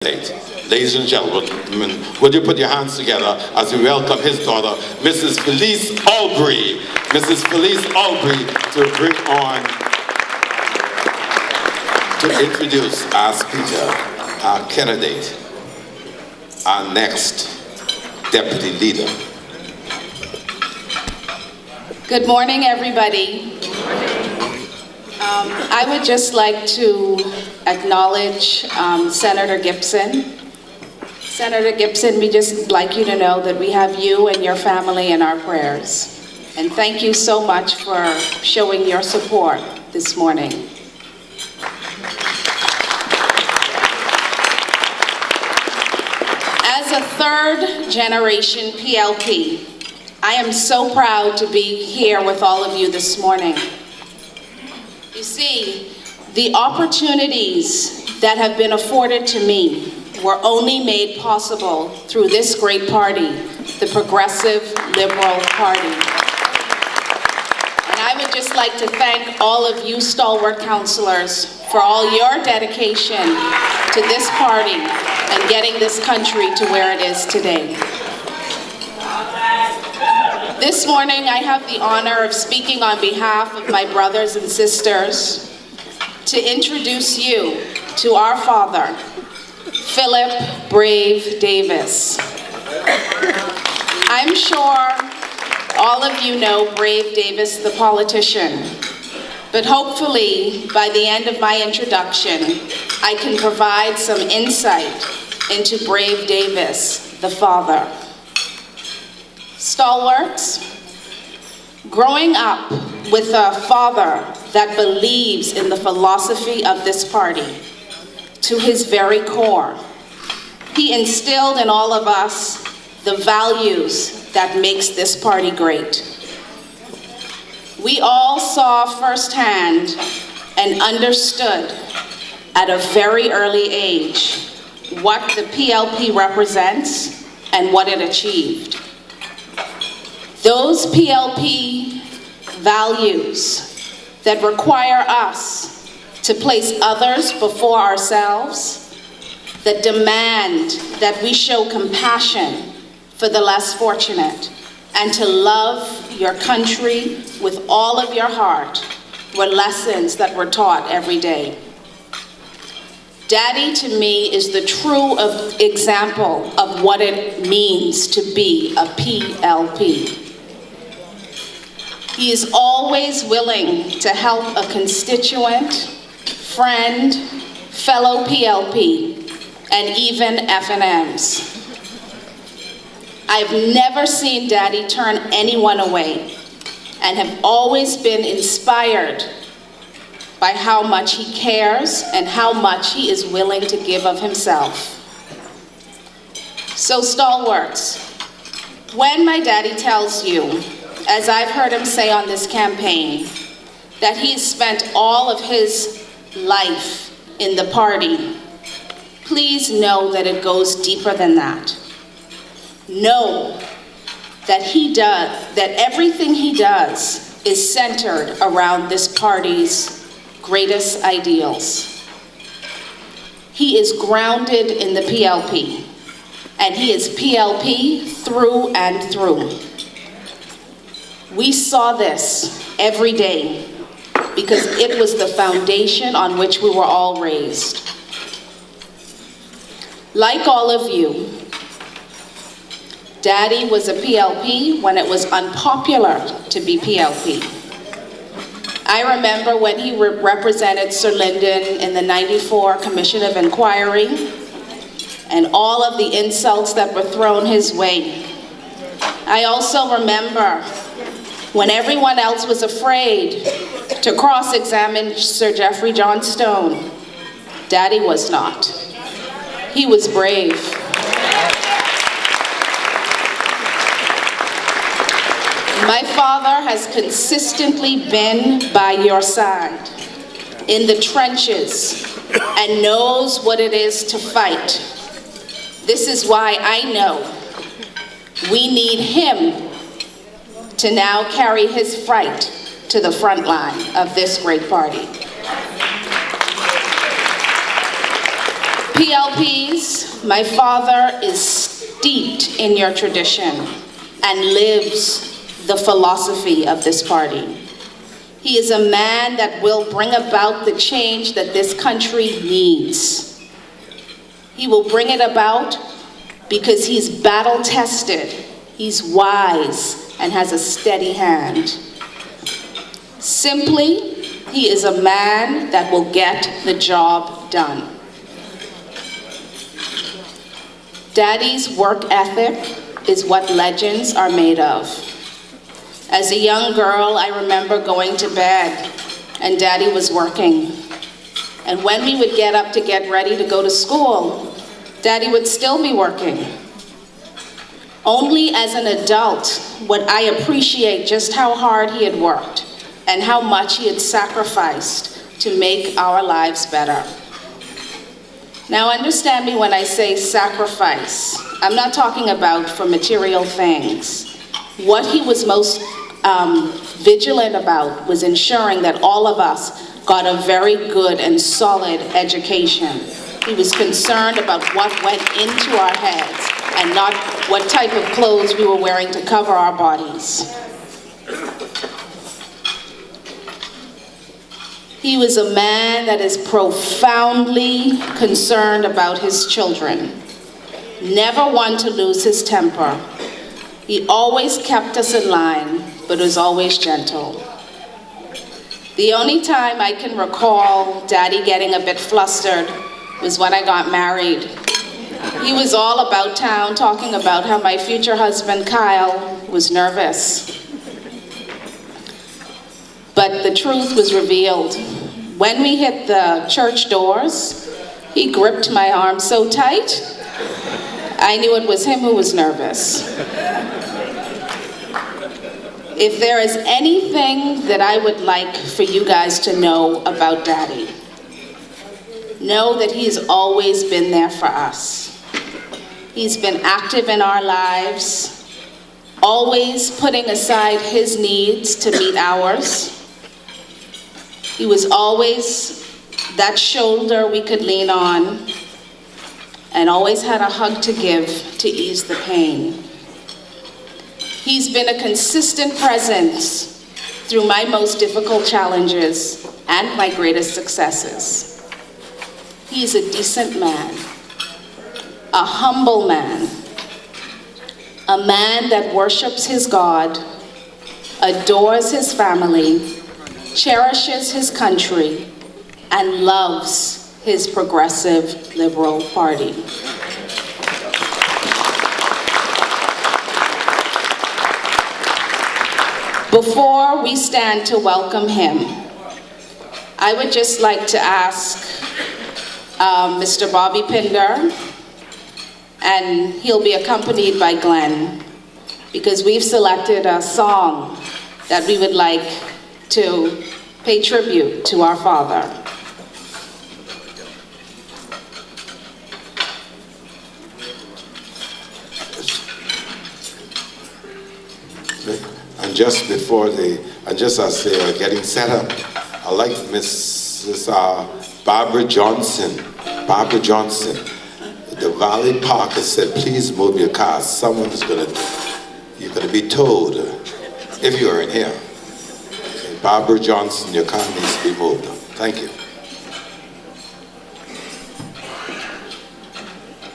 Ladies and gentlemen, would you put your hands together as we welcome his daughter, Mrs. Felice Aubrey. Mrs. Felice Aubrey to bring on, to introduce our speaker, our candidate, our next deputy leader. Good morning, everybody. I would just like to acknowledge Senator Gibson. Senator Gibson, we just like you to know that we have you and your family in our prayers. And thank you so much for showing your support this morning. As a third-generation PLP, I am so proud to be here with all of you this morning. You see, the opportunities that have been afforded to me were only made possible through this great party, the Progressive Liberal Party. And I would just like to thank all of you stalwart councillors for all your dedication to this party and getting this country to where it is today. This morning, I have the honor of speaking on behalf of my brothers and sisters to introduce you to our father, Philip Brave Davis. I'm sure all of you know Brave Davis, the politician, but hopefully, by the end of my introduction, I can provide some insight into Brave Davis, the father. Stalwarts, growing up with a father that believes in the philosophy of this party to his very core, he instilled in all of us the values that makes this party great. We all saw firsthand and understood at a very early age what the PLP represents and what it achieved. Those PLP values that require us to place others before ourselves, that demand that we show compassion for the less fortunate, and to love your country with all of your heart, were lessons that were taught every day. Daddy, to me, is the true example of what it means to be a PLP. He is always willing to help a constituent, friend, fellow PLP, and even F&Ms. I've never seen Daddy turn anyone away and have always been inspired by how much he cares and how much he is willing to give of himself. So stalwarts, when my daddy tells you, as I've heard him say on this campaign, that he's spent all of his life in the party, please know that it goes deeper than that. Know that that everything he does is centered around this party's greatest ideals. He is grounded in the PLP, and he is PLP through and through. We saw this every day because it was the foundation on which we were all raised. Like all of you, Daddy was a PLP when it was unpopular to be PLP. I remember when he represented Sir Lyndon in the '94 Commission of Inquiry and all of the insults that were thrown his way. I also remember when everyone else was afraid to cross-examine Sir Geoffrey Johnstone, Daddy was not. He was brave. My father has consistently been by your side in the trenches and knows what it is to fight. This is why I know we need him to now carry his fight to the front line of this great party. PLPs, my father is steeped in your tradition and lives the philosophy of this party. He is a man that will bring about the change that this country needs. He will bring it about because he's battle-tested, he's wise, and has a steady hand. Simply, he is a man that will get the job done. Daddy's work ethic is what legends are made of. As a young girl, I remember going to bed and Daddy was working. And when we would get up to get ready to go to school, Daddy would still be working. Only as an adult would I appreciate just how hard he had worked and how much he had sacrificed to make our lives better. Now understand me when I say sacrifice. I'm not talking about for material things. What he was most vigilant about was ensuring that all of us got a very good and solid education. He was concerned about what went into our heads and not what type of clothes we were wearing to cover our bodies. He was a man that is profoundly concerned about his children, never one to lose his temper. He always kept us in line, but was always gentle. The only time I can recall Daddy getting a bit flustered was when I got married. He was all about town talking about how my future husband, Kyle, was nervous. But the truth was revealed. When we hit the church doors, he gripped my arm so tight, I knew it was him who was nervous. If there is anything that I would like for you guys to know about Daddy, know that he's always been there for us. He's been active in our lives, always putting aside his needs to meet ours. He was always that shoulder we could lean on and always had a hug to give to ease the pain. He's been a consistent presence through my most difficult challenges and my greatest successes. He is a decent man, a humble man, a man that worships his God, adores his family, cherishes his country, and loves his progressive liberal party. Before we stand to welcome him, I would just like to ask Mr. Bobby Pinder, and he'll be accompanied by Glenn, because we've selected a song that we would like to pay tribute to our father. And just before as they are getting set up, I'd like Mrs. Barbara Johnson, the Valley Park has said, please move your car. Someone's you're gonna be towed if you're in here. Barbara Johnson, your car needs to be moved. Thank you.